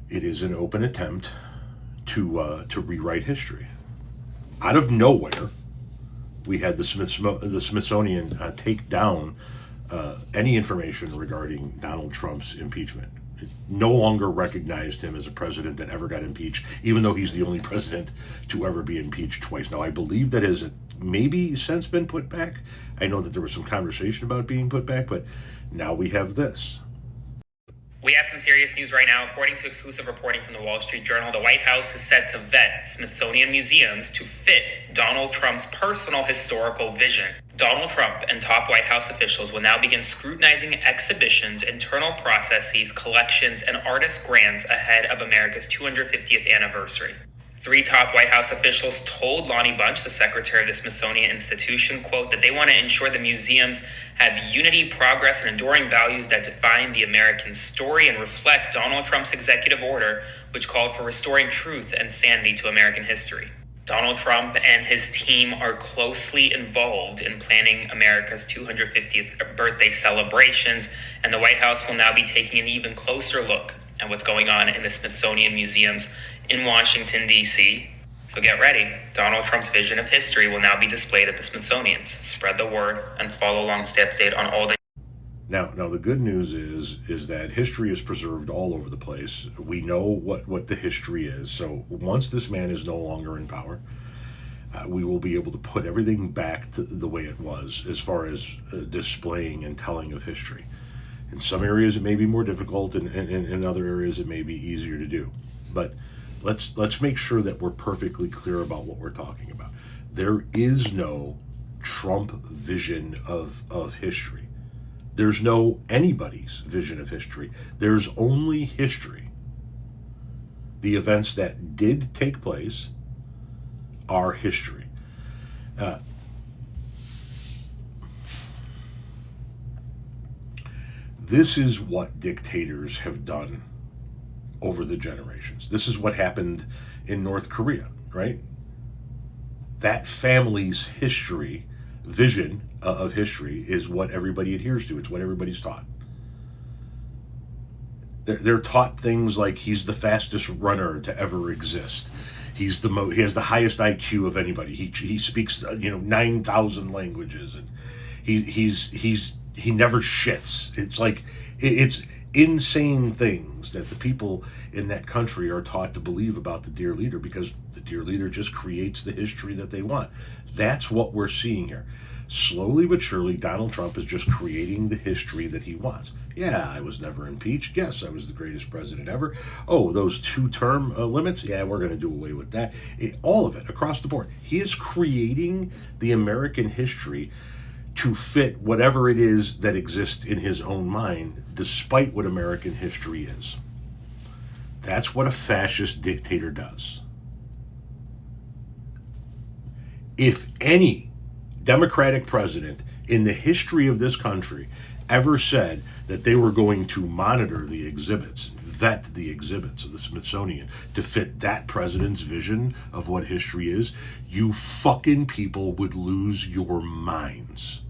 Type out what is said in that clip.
It is an open attempt to rewrite history. Out of nowhere, we had the Smithsonian take down any information regarding Donald Trump's impeachment. It no longer recognized him as a president that ever got impeached, even though he's the only president to ever be impeached twice. Now, I believe that has maybe since been put back. I know that there was some conversation about being put back, but now we have this. We have some serious news right now. According to exclusive reporting from the Wall Street Journal, the White House is set to vet Smithsonian museums to fit Donald Trump's personal historical vision. Donald Trump and top White House officials will now begin scrutinizing exhibitions, internal processes, collections, and artist grants ahead of America's 250th anniversary. 3 top White House officials told Lonnie Bunch, the secretary of the Smithsonian Institution, quote, that they want to ensure the museums have unity, progress, and enduring values that define the American story and reflect Donald Trump's executive order, which called for restoring truth and sanity to American history. Donald Trump and his team are closely involved in planning America's 250th birthday celebrations, and the White House will now be taking an even closer look at what's going on in the Smithsonian museums in Washington, D.C. So get ready. Donald Trump's vision of history will now be displayed at the Smithsonian's. Spread the word and follow along stay up to date on all the... Now, the good news is that history is preserved all over the place. We know what the history is. So once this man is no longer in power, we will be able to put everything back to the way it was as far as displaying and telling of history. In some areas it may be more difficult, and in other areas it may be easier to do. But let's make sure that we're perfectly clear about what we're talking about. There is no Trump vision of history. There's no anybody's vision of history. There's only history. The events that did take place are history. This is what dictators have done over the generations. This is what happened in North Korea, right? That family's history, vision of history, is what everybody adheres to. It's what everybody's taught. They're taught things like he's the fastest runner to ever exist. He has the highest IQ of anybody. He speaks 9,000 languages, and he never shits. It's like it's insane things that the people in that country are taught to believe about the dear leader, because the dear leader just creates the history that they want. That's what we're seeing here. Slowly but surely, Donald Trump is just creating the history that he wants. Yeah, I was never impeached. Yes, I was the greatest president ever. Oh, those 2-term limits? Yeah, we're going to do away with that. All of it, across the board. He is creating the American history to fit whatever it is that exists in his own mind, despite what American history is. That's what a fascist dictator does. If any Democratic president in the history of this country ever said that they were going to monitor the exhibits, vet the exhibits of the Smithsonian to fit that president's vision of what history is, you fucking people would lose your minds.